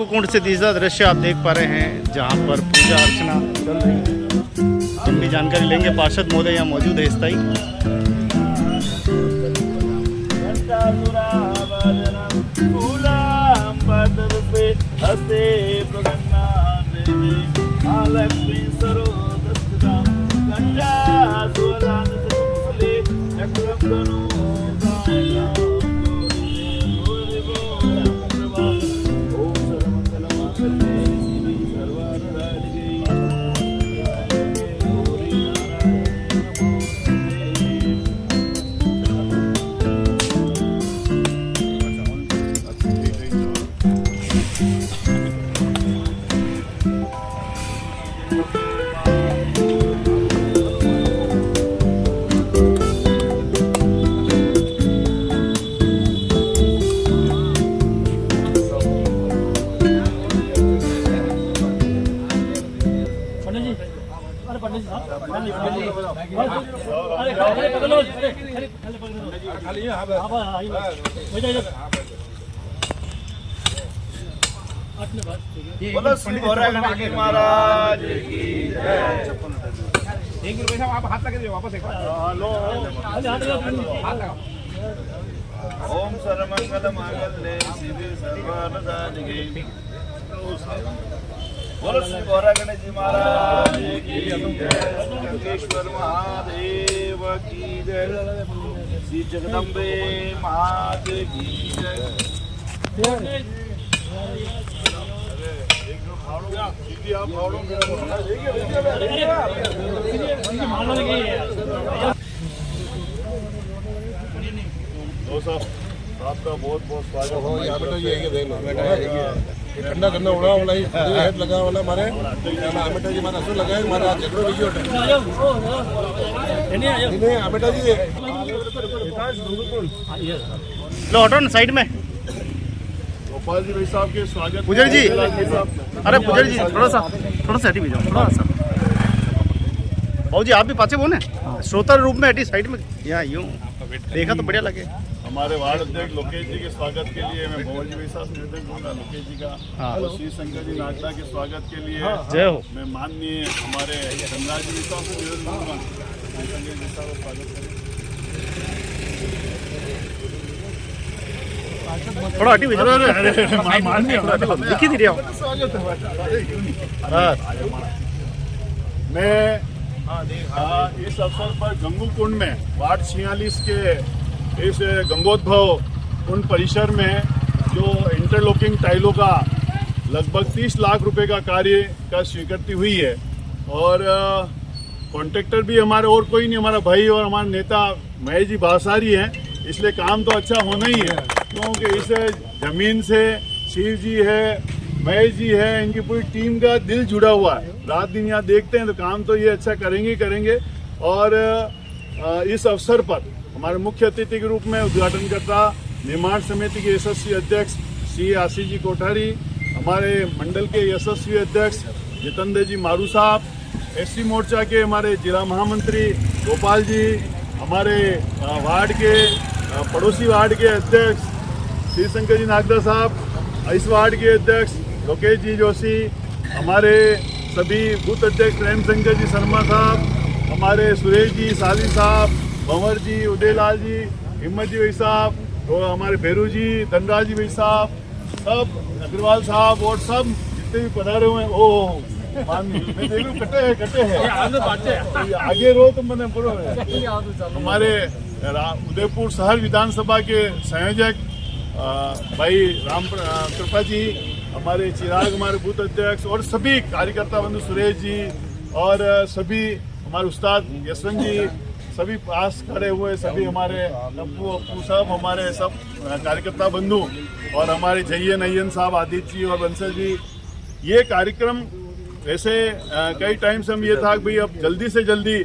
कुंड से तीसरा दृश्य आप देख पा रहे हैं जहां पर पूजा अर्चना चल रही है। हम भी जानकारी लेंगे, पार्षद महोदय यहाँ मौजूद है स्थायी। बोलो श्री गणेश महाराज की जय। ₹1 आप हाथ लगा दीजिए वापस एक बार। ओम सर्वमंगल मांगल्ये शिवे सर्वार्थसाधिके। बोलो श्री गणेश जी महाराज की जय। गंगेश्वर महादेव की जय। श्री जगदम्बे मात की जय। आपका बहुत बहुत स्वागत है। यहाँ बेटा ये देख लो ठंडा ठंडा उड़ा वाला ही हेड लगा वाला हमारे बेटा जी हमारा असर लगा है हमारा झगड़ो वीडियो बेटा जी लो हटो ना साइड में। गोपाल जी भाई साहब के स्वागत। पुजारी जी, अरे पुजारी जी थोड़ा सा हटी भी जाओ थोड़ा सा। भाऊ जी आप भी पाचे बोने श्रोता रूप में हटी साइड में, यहाँ यूँ देखा तो बढ़िया लगे। हमारे वार्ड अध्यक्ष लोकेश जी के स्वागत के लिए मैं भोल जी भाई साहब से निवेदन करूँगा लोकेश जी का। और श्री शंकर जी नागदा के स्वागत के लिए जय हो। मैं माननीय हमारे धनराज जी साहब से निवेदन करूँगा श्री शंकर जी साहब का स्वागत करें। थोड़ा हटी भी जाओ। दिखी नहीं रहा। मैं इस अवसर पर गंगू कुंड में वार्ड 46 के इस गंगोद्भव कुंड परिसर में जो इंटरलॉकिंग टाइलों का लगभग 30 लाख रुपए का कार्य का स्वीकृति हुई है और कॉन्ट्रैक्टर भी हमारे और कोई नहीं, हमारा भाई और हमारे नेता महेश जी भासारी हैं, इसलिए काम तो अच्छा होना ही है क्योंकि इस जमीन से शिव जी है, महेश जी है, इनकी पूरी टीम का दिल जुड़ा हुआ है। रात दिन यहाँ देखते हैं तो काम तो ये अच्छा करेंगे ही करेंगे। और इस अवसर पर हमारे मुख्य अतिथि के रूप में उद्घाटनकर्ता निर्माण समिति के यशस्वी अध्यक्ष श्री आशीष जी कोठारी, हमारे मंडल के यशस्वी अध्यक्ष जितेंद्र जी मारू साहब, एससी मोर्चा के हमारे जिला महामंत्री गोपाल जी, हमारे वार्ड के पड़ोसी वार्ड के अध्यक्ष श्री शंकर जी नागदा साहब, इस वार्ड के अध्यक्ष लोकेश जी जोशी, हमारे सभी बूथ अध्यक्ष प्रेम शंकर जी शर्मा साहब, हमारे सुरेश जी साली साहब, भंवर जी, उदयलाल जी, हिम्मत जी भाई साहब और हमारे भैरू जी, धनराज जी भाई साहब, सब अग्रवाल साहब और सब जितने भी पधारे हुए हैं। ओह कटे हैं आगे रो तो मैंने बोलो। हमारे उदयपुर शहर विधानसभा के संयोजक भाई राम कृपा जी, हमारे चिराग हमारे बूथ अध्यक्ष और सभी कार्यकर्ता बंधु सुरेश जी और सभी हमारे उस्ताद यशवंत जी, सभी पास खड़े हुए सभी हमारे अपू सब हमारे सब कार्यकर्ता बंधु और हमारे जयन अय्यन साहब, आदित्य जी और बंसल जी। ये कार्यक्रम वैसे कई टाइम से हम ये था कि भाई अब जल्दी से जल्दी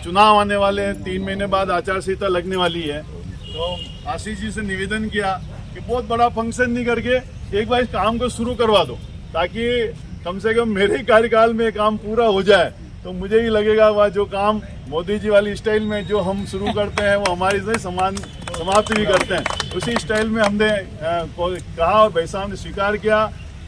चुनाव आने वाले हैं, 3 महीने बाद आचार संहिता लगने वाली है, तो आशीष जी से निवेदन किया कि बहुत बड़ा फंक्शन नहीं करके एक बार इस काम को शुरू करवा दो ताकि कम से कम मेरे कार्यकाल में काम पूरा हो जाए। तो मुझे ही लगेगा वह जो काम मोदी जी वाली स्टाइल में जो हम शुरू करते हैं वो हमारी से समाप्त भी करते हैं, उसी स्टाइल में हमने कहा और भाई साहब ने स्वीकार किया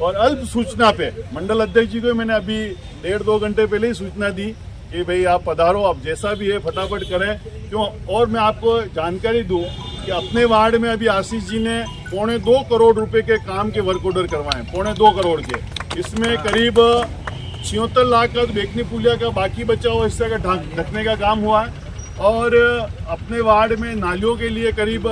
और अल्प सूचना पे मंडल अध्यक्ष जी को मैंने अभी 1.5-2 घंटे पहले ही सूचना दी कि भाई आप पधारो, आप जैसा भी है फटाफट करें। क्यों? और मैं आपको जानकारी दूं कि अपने वार्ड में अभी आशीष जी ने 2.25 करोड़ रुपए के काम के वर्क ऑर्डर करवाए, 2.25 करोड़ के। इसमें करीब 76 लाख का बेकनी पुलिया का बाकी बचा हुआ हिस्से का ढकने का काम हुआ है, और अपने वार्ड में नालियों के लिए करीब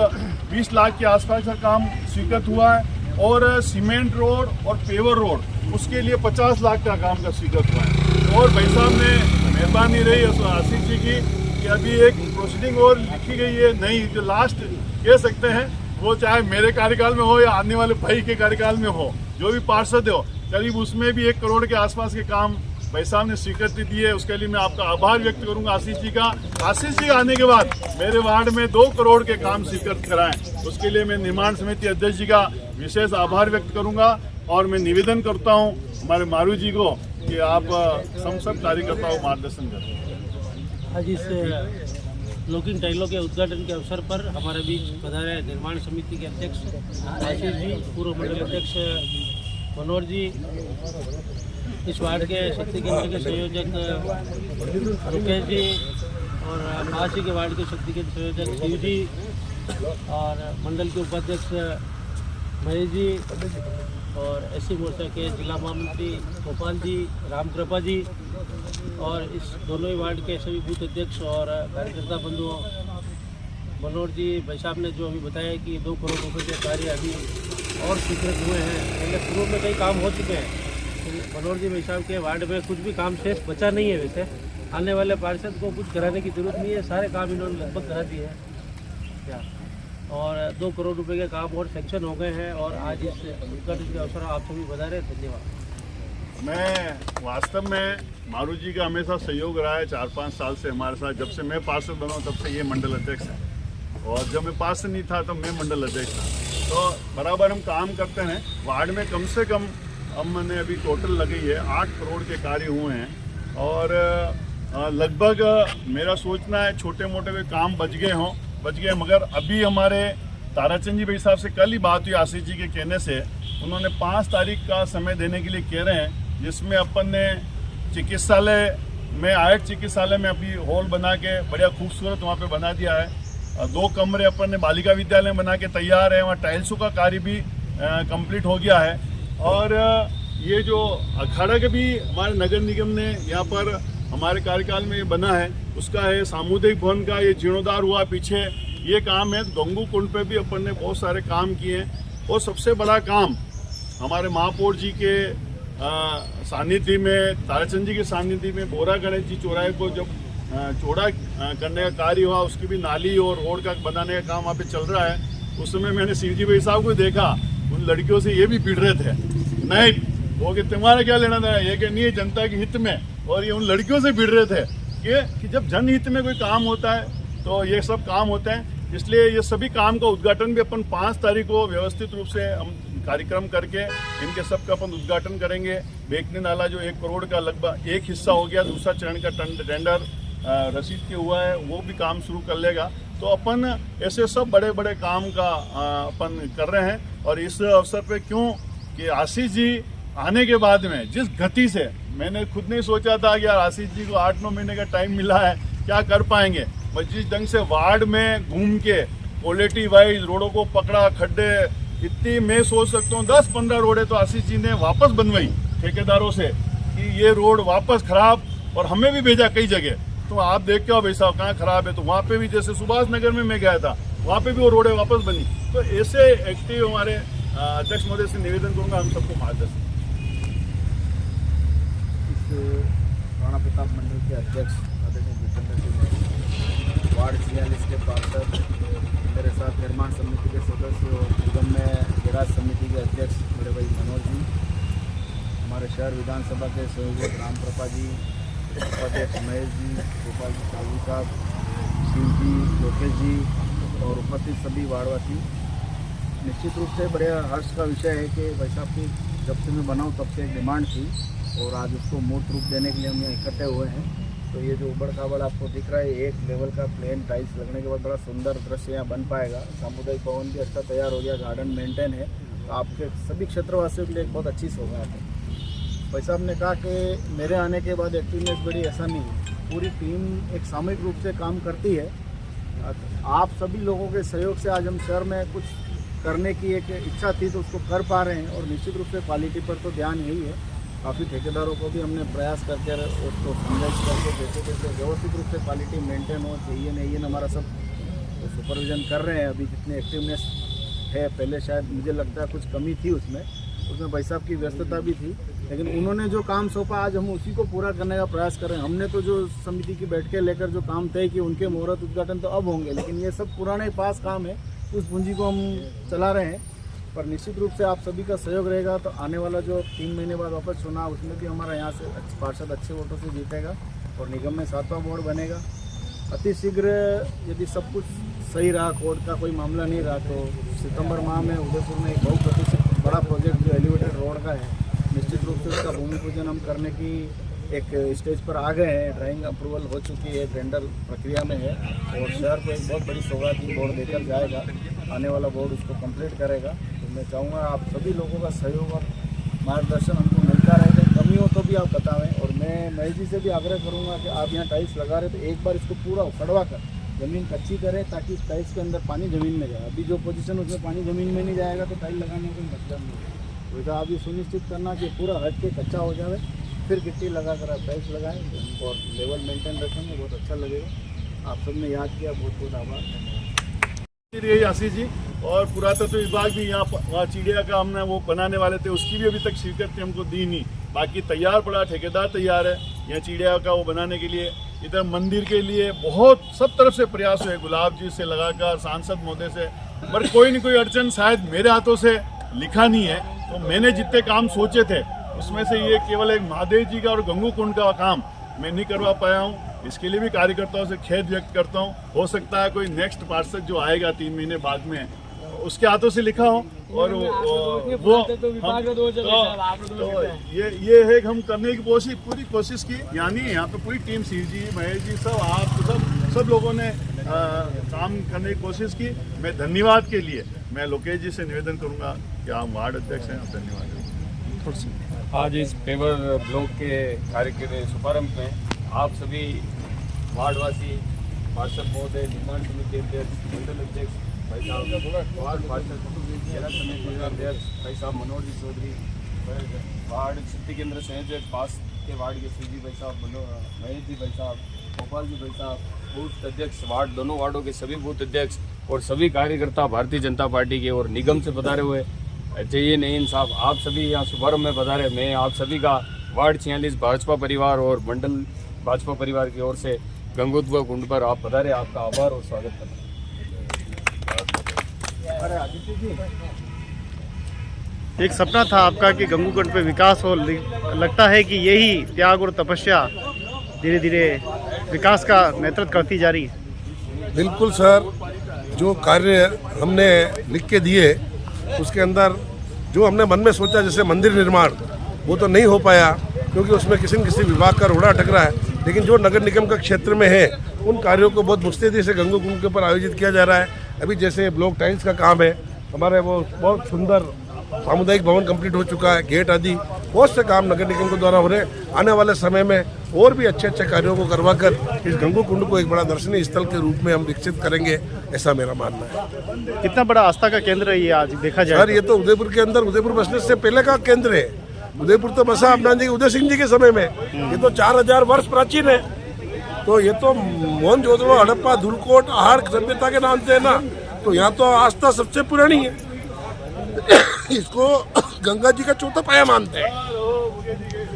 20 लाख के आसपास का काम स्वीकृत हुआ है, और सीमेंट रोड और पेवर रोड उसके लिए 50 लाख का काम का स्वीकृत हुआ है। और भाई साहब ने मेहरबानी रही आशीष जी की कि अभी एक प्रोसीडिंग और लिखी गई है नई, जो लास्ट कह सकते हैं, वो चाहे मेरे कार्यकाल में हो या आने वाले भाई के कार्यकाल में हो, जो भी पार्षद हो, करीब उसमें भी 1 करोड़ के आसपास के काम भाई साहब ने स्वीकृति दी है। उसके लिए मैं आपका आभार व्यक्त करूंगा आशीष जी का। आशीष जी आने के बाद मेरे वार्ड में 2 करोड़ के काम स्वीकृत कराएं, उसके लिए मैं निर्माण समिति अध्यक्ष जी का विशेष आभार व्यक्त करूंगा। और मैं निवेदन करता हूं हमारे मारू जी को कि आप सब कार्यकर्ताओं को मार्गदर्शन करें। आज इस लॉकिंग टाइलों के उद्घाटन के अवसर पर हमारे बीच पधारे निर्माण समिति के अध्यक्ष आशीष जी, पूर्व मंडल अध्यक्ष मनोहर जी, इस वार्ड के शक्ति केंद्र के संयोजक रुकेश जी, और महासी के वार्ड के शक्ति केंद्र संयोजक शिव जी, और मंडल के उपाध्यक्ष महेश जी, और एससी मोर्चा के जिला महामंत्री गोपाल जी, रामकृपा जी, और इस दोनों ही वार्ड के सभी बूथ अध्यक्ष और कार्यकर्ता बंधुओं, मनोहर जी भाई साहब ने जो अभी बताया कि 2 करोड़ रुपए के कार्य अभी और स्वीकृत हुए हैं। पहले पूर्व में कई काम हो चुके हैं, तो मनोहर जी भाई साहब के वार्ड में कुछ भी काम शेष बचा नहीं है। वैसे आने वाले पार्षद को कुछ कराने की जरूरत नहीं है, सारे काम इन्होंने लगभग करा दिए हैं क्या, और 2 करोड़ रुपए के काम और सेंक्शन हो गए हैं। और आज इस उद्घाटन के अवसर आप सभी बता रहे, धन्यवाद। मैं वास्तव में मारू जी का हमेशा सहयोग रहा है 4-5 साल से हमारे साथ। जब से मैं पार्षद बना तब से ये मंडल अध्यक्ष है, और जब मैं पार्षद नहीं था तब मैं मंडल अध्यक्ष था। तो बराबर हम काम करते हैं। वार्ड में कम से कम हमने अभी टोटल लगी है 8 करोड़ के कार्य हुए हैं, और लगभग मेरा सोचना है छोटे मोटे भी काम बच गए। मगर अभी हमारे ताराचंद जी भाई साहब से कल ही बात हुई आशीष जी के कहने से, उन्होंने 5 तारीख का समय देने के लिए कह रहे हैं, जिसमें अपन ने चिकित्सालय में आयुष चिकित्सालय में अभी हॉल बना के बढ़िया खूबसूरत वहाँ पे बना दिया है। 2 कमरे अपन ने बालिका विद्यालय बना के तैयार है, वहाँ टाइल्सों का कार्य भी कंप्लीट हो गया है। और ये जो अखाड़ा के भी हमारे नगर निगम ने यहाँ पर हमारे कार्यकाल में बना है, उसका है सामुदायिक भवन का ये जीर्णोद्धार हुआ पीछे, ये काम है। गंगू कुंड पे भी अपन ने बहुत सारे काम किए हैं। और सबसे बड़ा काम हमारे महापौर जी के सानिध्य में, ताराचंद जी के सानिध्य में बोरा गणेश जी चौराहे को जब चौड़ा करने का कार्य हुआ, उसकी भी नाली और रोड का बनाने का काम वहाँ पे चल रहा है। उस समय मैंने शिवजी भाई साहब को देखा, उन लड़कियों से ये भी पीट रहे थे, नहीं वो कि तुम्हारा क्या लेना था, ये कि नहीं जनता के हित में। और ये उन लड़कियों से भिड़ रहे थे कि जब जनहित में कोई काम होता है तो ये सब काम होते हैं। इसलिए ये सभी काम का उद्घाटन भी अपन 5 तारीख को व्यवस्थित रूप से हम कार्यक्रम करके इनके सब का अपन उद्घाटन करेंगे। बेकनी नाला जो 1 करोड़ का लगभग एक हिस्सा हो गया, दूसरा चरण का टेंडर रसीद के हुआ है, वो भी काम शुरू कर लेगा। तो अपन ऐसे सब बड़े बड़े काम का अपन कर रहे हैं। और इस अवसर पे क्यों कि आशीष जी आने के बाद में जिस गति से, मैंने खुद नहीं सोचा था कि यार आशीष जी को 8-9 महीने का टाइम मिला है, क्या कर पाएंगे। बस जिस ढंग से वार्ड में घूम के क्वालिटी वाइज रोडों को पकड़ा, खड्डे इतनी, मैं सोच सकता हूँ 10-15 रोडें तो आशीष जी ने वापस बनवाई ठेकेदारों से कि ये रोड वापस खराब, और हमें भी भेजा कई जगह, तो आप देख के आओ भाई साहब कहाँ खराब है। तो वहाँ पे भी जैसे सुभाष नगर में मैं गया था, वहाँ पे भी वो रोडें वापस बनी। तो ऐसे एक्टिव हमारे अध्यक्ष महोदय से निवेदन करूँगा हम सबको मार्गदर्शन। राणा प्रताप मंडल के अध्यक्ष आदरणीय भूपेंद्र सिंह, वार्ड 46 के पार्षद, मेरे साथ निर्माण समिति के सदस्य और निगम में गिराज समिति के अध्यक्ष मेरे भाई मनोहर जी, हमारे शहर विधानसभा के सहयोगी रामकृपा जी, उपाध्यक्ष महेश जी, गोपाल जी साहब, शिव जी, लोकेश जी और उपस्थित सभी वार्डवासी। निश्चित रूप से बड़े हर्ष का विषय है कि भाई साहब की जब से मैं बना हूँ तब से एक डिमांड थी, और आज उसको मूर्त रूप देने के लिए हम यहाँ इकट्ठे हुए हैं। तो ये जो उबड़ खाबड़ आपको दिख रहा है, 1 लेवल का प्लेन टाइल्स लगने के बाद बड़ा सुंदर दृश्य यहाँ बन पाएगा। सामुदायिक भवन भी अच्छा तैयार हो गया, गार्डन मेंटेन है, तो आपके सभी क्षेत्रवासियों के लिए एक बहुत अच्छी सौगात है। भाई साहब ने कहा कि मेरे आने के बाद एक्टिवनेस बड़ी, ऐसा नहीं है, पूरी टीम एक सामूहिक रूप से काम करती है। आप सभी लोगों के सहयोग से आज हम शहर में कुछ करने की एक इच्छा थी तो उसको कर पा रहे हैं, और निश्चित रूप से क्वालिटी पर तो ध्यान यही है। काफ़ी ठेकेदारों को भी हमने प्रयास करके उसको समझाइश करके जैसे व्यवस्थित रूप से क्वालिटी मेंटेन हो चाहिए नहीं, हमारा सब सुपरविजन कर रहे हैं। अभी कितनी एक्टिवनेस है, पहले शायद मुझे लगता है कुछ कमी थी उसमें भाई साहब की व्यस्तता भी थी, लेकिन उन्होंने जो काम सौंपा आज हम उसी को पूरा करने का प्रयास कर रहे हैं। हमने तो जो समिति की बैठकें लेकर जो काम तय किए उनके मुहूर्त उद्घाटन तो अब होंगे, लेकिन ये सब पुराने पास काम है, उस पूंजी को हम चला रहे हैं। पर निश्चित रूप से आप सभी का सहयोग रहेगा तो आने वाला जो 3 महीने बाद वापस चुनाव, उसमें भी हमारा यहाँ से पार्षद अच्छे वोटों से जीतेगा और निगम में 7वां बोर्ड बनेगा। अति शीघ्र यदि सब कुछ सही रहा, कोर्ट का कोई मामला नहीं रहा, तो सितंबर माह में उदयपुर में एक बहुप्रतीक्षित बड़ा प्रोजेक्ट जो एलिवेटेड रोड का है, निश्चित रूप से उसका भूमि पूजन हम करने की एक स्टेज पर आ गए हैं। ड्राइंग अप्रूवल हो चुकी है, टेंडर प्रक्रिया में है और शहर को एक बहुत बड़ी सौगात बोर्ड देकर जाएगा। आने वाला बोर्ड उसको कंप्लीट करेगा। तो मैं चाहूँगा आप सभी लोगों का सहयोग और मार्गदर्शन हमको मिलता रहेगा, कमी हो तो भी आप बतावें। और मैं महेश जी से भी आग्रह करूँगा कि आप यहाँ टाइल्स लगा रहे तो एक बार इसको पूरा उखड़वा कर ज़मीन कच्ची करें, ताकि टाइल्स के अंदर पानी ज़मीन में जाए। अभी जो पोजीशन उसमें पानी ज़मीन में नहीं जाएगा तो टाइल लगाने का कोई मतलब नहीं है। तो आप ये सुनिश्चित करना कि पूरा हट के कच्चा हो जाए, फिर गिट्टी लगा कर आप टाइल्स लगाएं और लेवल मेंटेन रखेंगे, बहुत अच्छा लगेगा। आप सबने याद किया, बहुत बहुत आभार। आशीष जी और पुरातत्व विभाग भी यहाँ चिड़िया का हमने वो बनाने वाले थे, उसकी भी अभी तक स्वीकृति हमको दी नहीं, बाकी तैयार पड़ा, ठेकेदार तैयार है यहाँ चिड़िया का वो बनाने के लिए। इधर मंदिर के लिए बहुत सब तरफ से प्रयास हुए, गुलाब जी से लगाकर सांसद महोदय से, पर कोई न कोई अड़चन शायद मेरे हाथों से लिखा नहीं है। तो मैंने जितने काम सोचे थे उसमें से ये केवल एक महादेव जी का और गंगू कुंड का काम मैं नहीं करवा पाया हूँ। इसके लिए भी कार्यकर्ताओं से खेद व्यक्त करता हूँ। हो सकता है कोई नेक्स्ट पार्षद जो आएगा 3 महीने बाद में उसके हाथों से लिखा हो और वो ये है कि हम करने की पूरी कोशिश की। यानी यहाँ पे पूरी टीम, सी जी, महेश जी, सब आप सब लोगों ने काम करने की कोशिश की। मैं धन्यवाद के लिए मैं लोकेश जी से निवेदन करूँगा कि आप वार्ड अध्यक्ष हैं, धन्यवाद। आज इस पेवर ब्लॉक के कार्य के शुभारंभ में आप सभी वार्डवासी, पार्षद महोदय, निर्माण समिति अध्यक्ष, मंडल अध्यक्ष भाई साहब, वार्ड पार्षद, जिला समिति अध्यक्ष भाई साहब मनोहर जी चौधरी, वार्ड शक्ति केंद्र संयोजक पास के वार्ड के सी जी भाई साहब, महेश जी भाई साहब, गोपाल जी भाई साहब, बूथ अध्यक्ष वार्ड, दोनों वार्डों के सभी बूथ अध्यक्ष और सभी कार्यकर्ता भारतीय जनता पार्टी के और निगम से पधारे हुए चाहिए नईन साहब, आप सभी यहाँ शुभारंभ में पधारे। मैं आप सभी का वार्ड 46 भाजपा परिवार और मंडल भाजपा परिवार की ओर से गंगोत्सव कुंड पर आप पधारे, आपका आभार और स्वागत करता हूँ। एक सपना था आपका कि गंगू कुंड पे विकास हो, लगता है कि यही त्याग और तपस्या धीरे धीरे विकास का नेतृत्व करती जा रही है। बिल्कुल सर, जो कार्य हमने लिख के दिए उसके अंदर जो हमने मन में सोचा, जैसे मंदिर निर्माण, वो तो नहीं हो पाया क्योंकि उसमें किसी न किसी विभाग का रोड़ा टकरा है। लेकिन जो नगर निगम का क्षेत्र में है उन कार्यों को बहुत मुस्तैदी से गंगू कुंड के ऊपर आयोजित किया जा रहा है। अभी जैसे ब्लॉक टाइल्स का काम है हमारे, वो बहुत सुंदर सामुदायिक भवन कंप्लीट हो चुका है, गेट आदि बहुत से काम नगर निगम के द्वारा हो रहे हैं। आने वाले समय में और भी अच्छे अच्छे कार्यों को करवा कर इस गंगू कुंड को एक बड़ा दर्शनीय स्थल के रूप में हम विकसित करेंगे, ऐसा मेरा मानना है। कितना बड़ा आस्था का केंद्र है ये आज देखा जाए सर, ये तो उदयपुर के अंदर, उदयपुर बसने से पहले का केंद्र है। उदयपुर तो बसा अपना जी उदय सिंह जी के समय में, ये तो 4000 वर्ष प्राचीन है। तो ये तो मोहनजोदड़ो, हड़प्पा, धुलकोट, आहड़ सभ्यता के नाम से है ना, तो यहाँ तो आस्था सबसे पुरानी है। इसको गंगा जी का चौथा पाया मानते हैं।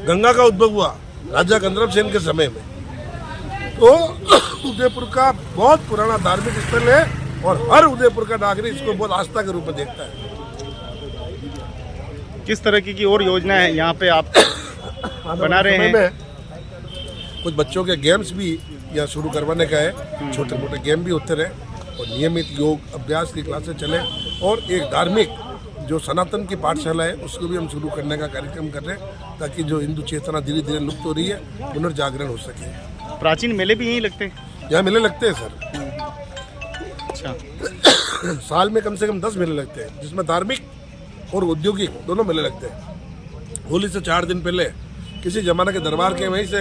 गंगा का उद्भव हुआ राजा गंधर्व सेन के समय में। तो उदयपुर का बहुत पुराना धार्मिक स्थल है और हर उदयपुर का नागरिक इसको बहुत आस्था के रूप में देखता है। किस तरह की और योजना है यहाँ पे आप बना रहे हैं? कुछ बच्चों के गेम्स भी यहाँ शुरू करवाने का है, छोटे मोटे गेम भी होते रहे और नियमित योग अभ्यास की क्लासेस चले और एक धार्मिक जो सनातन की पाठशाला है उसको भी हम शुरू करने का कार्यक्रम कर रहे हैं, ताकि जो हिंदू चेतना धीरे धीरे लुप्त हो रही है पुनर्जागरण हो सके। प्राचीन मेले भी यहीं लगते हैं? यहाँ मेले लगते हैं सर। अच्छा। साल में कम से कम 10 मेले लगते हैं, जिसमें धार्मिक और औद्योगिक दोनों मेले लगते हैं। होली से 4 दिन पहले किसी जमाने के दरबार के वहीं से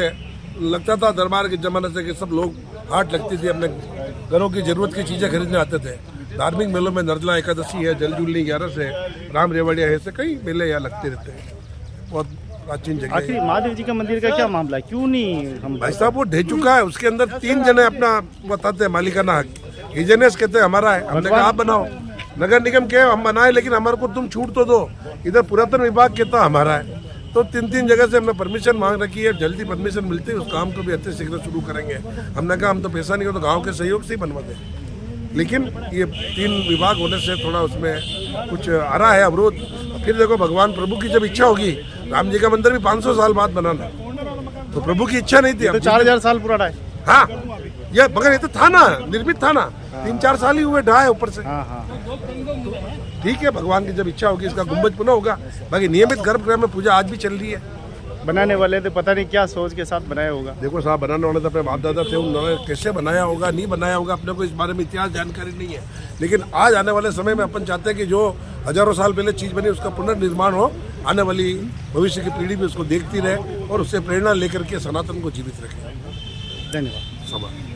लगता था, दरबार के जमाने से कि सब लोग हाट लगती थी, अपने घरों की जरूरत की चीज़ें खरीदने आते थे। धार्मिक मेलों में नर्मदा एकादशी है, जलजूलनी 11 से, राम रेवड़िया है, से कई मेले यहाँ लगते रहते हैं। बहुत प्राचीन जगह आखिर है। महादेव जी का मंदिर का क्या मामला है, क्यों नहीं हम भाई साहब वो ढह चुका है, उसके अंदर 3 जने अपना बताते हैं मालिकाना हक। हिजनेस कहते हैं हमारा है, हमने कहा आप बनाओ। नगर निगम के हम बनाए, लेकिन हमारे को तुम छूट तो दो। इधर पुरातन विभाग कहता हमारा है। तो 3 जगह से हमने परमिशन मांग रखी है, जल्दी परमिशन मिलती है उस काम को भी अच्छे शीघ्र शुरू करेंगे। हमने कहा हम तो पैसा नहीं हो तो गांव के सहयोग से ही बनवा दें, लेकिन ये 3 विभाग होने से थोड़ा उसमें कुछ आ रहा है अवरोध। फिर देखो भगवान प्रभु की जब इच्छा होगी, राम जी का मंदिर भी 500 साल बाद बनाना, तो प्रभु की इच्छा नहीं थी। तो 4000 साल पुराना है। हाँ, ये मगर ये तो था ना, निर्मित था ना, 3-4 साल ही हुए ढहा है ऊपर से। हाँ। ठीक है, भगवान की जब इच्छा होगी इसका गुंबज पुनः होगा। बाकी नियमित गर्भगृह में पूजा आज भी चल रही है। बनाने वाले तो पता नहीं क्या सोच के साथ बनाया होगा। देखो साहब, बनाने वाले तो अपने बाप दादा थे, उन्होंने कैसे बनाया होगा, नहीं बनाया होगा, अपने को इस बारे में इतिहास जानकारी नहीं है। लेकिन आज आने वाले समय में अपन चाहते हैं कि जो हजारों साल पहले चीज़ बनी उसका पुनर्निर्माण हो, आने वाली भविष्य की पीढ़ी भी उसको देखती रहे और उससे प्रेरणा लेकर के सनातन को जीवित रखे। धन्यवाद। समाज